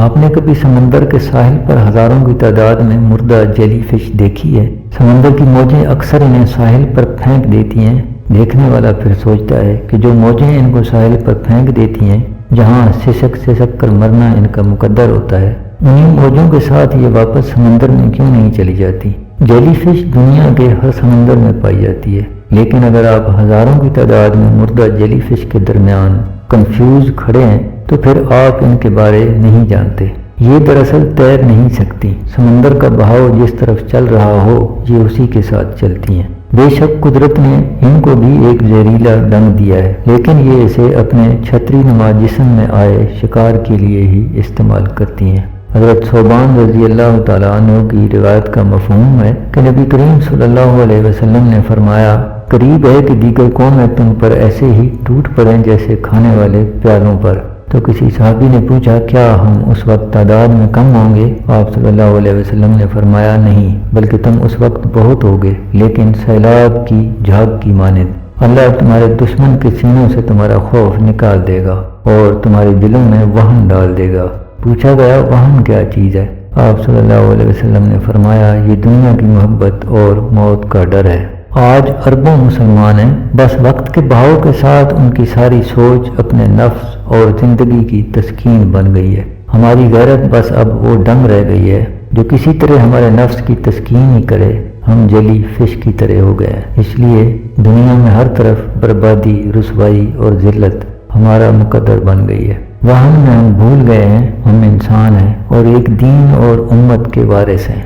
آپ نے کبھی سمندر کے ساحل پر ہزاروں کی تعداد میں مردہ جیلی فش دیکھی ہے؟ سمندر کی موجیں اکثر انہیں ساحل پر پھینک دیتی ہیں۔ دیکھنے والا پھر سوچتا ہے کہ جو موجیں ان کو ساحل پر پھینک دیتی ہیں، جہاں سسک کر مرنا ان کا مقدر ہوتا ہے، انہیں موجوں کے ساتھ یہ واپس سمندر میں کیوں نہیں چلی جاتی؟ جیلی فش دنیا کے ہر سمندر میں پائی جاتی ہے، لیکن اگر آپ ہزاروں کی تعداد میں مردہ جیلی فش کے درمیان کنفیوز کھڑے ہیں تو پھر آپ ان کے بارے نہیں جانتے۔ یہ دراصل تیر نہیں سکتی۔ سمندر کا بہاؤ جس طرف چل رہا ہو، یہ اسی کے ساتھ چلتی ہیں۔ بے شک قدرت نے ان کو بھی ایک زہریلا ڈنگ دیا ہے، لیکن یہ اسے اپنے چھتری نما جسم میں آئے شکار کے لیے ہی استعمال کرتی ہیں۔ حضرت ثوبان رضی اللہ تعالیٰ عنہ کی روایت کا مفہوم ہے کہ نبی کریم صلی اللہ علیہ وسلم نے فرمایا، قریب ہے کہ دیگر قومیں تم پر ایسے ہی ٹوٹ پڑیں جیسے کھانے والے پیالوں پر۔ تو کسی صحابی نے پوچھا، کیا ہم اس وقت تعداد میں کم ہوں گے؟ آپ صلی اللہ علیہ وسلم نے فرمایا، نہیں، بلکہ تم اس وقت بہت ہوگے، لیکن سیلاب کی جھاگ کی مانند۔ اللہ تمہارے دشمن کے سینوں سے تمہارا خوف نکال دے گا اور تمہارے دلوں میں وہن ڈال دے گا۔ پوچھا گیا، وہن کیا چیز ہے؟ آپ صلی اللہ علیہ وسلم نے فرمایا، یہ دنیا کی محبت اور موت کا ڈر ہے۔ آج اربوں مسلمان ہیں، بس وقت کے بہاؤ کے ساتھ ان کی ساری سوچ اپنے نفس اور زندگی کی تسکین بن گئی ہے۔ ہماری غیرت بس اب وہ ڈنگ رہ گئی ہے جو کسی طرح ہمارے نفس کی تسکین ہی کرے۔ ہم جیلی فش کی طرح ہو گئے ہیں، اس لیے دنیا میں ہر طرف بربادی، رسوائی اور ذلت ہمارا مقدر بن گئی ہے۔ وہم میں ہم بھول گئے ہیں ہم انسان ہیں اور ایک دین اور امت کے وارث ہیں۔